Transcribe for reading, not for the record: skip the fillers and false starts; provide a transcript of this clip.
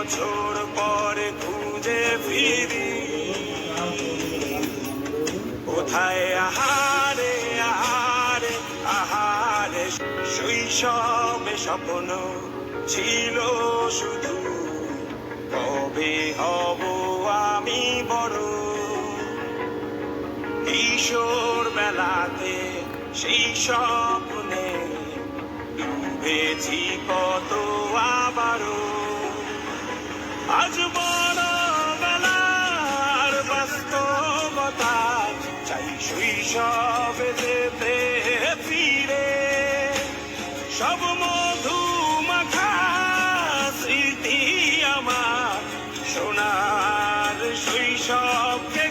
বছর পরে খুঁজে ফিরি, কোথায় আহারে আহারে আহারে শৈশবে স্বপ্ন ছিল শুধু, কবে হব আমি বড়। কিশোর বেলাতে সেই স্বপ্নে ডুবেছি কত আবারও, আজ বড় বেলার বাস্তবতা চাই শৈশবে যেতে ফিরে, সব মধু মাখা স্মৃতি আমার সোনার শৈশবকে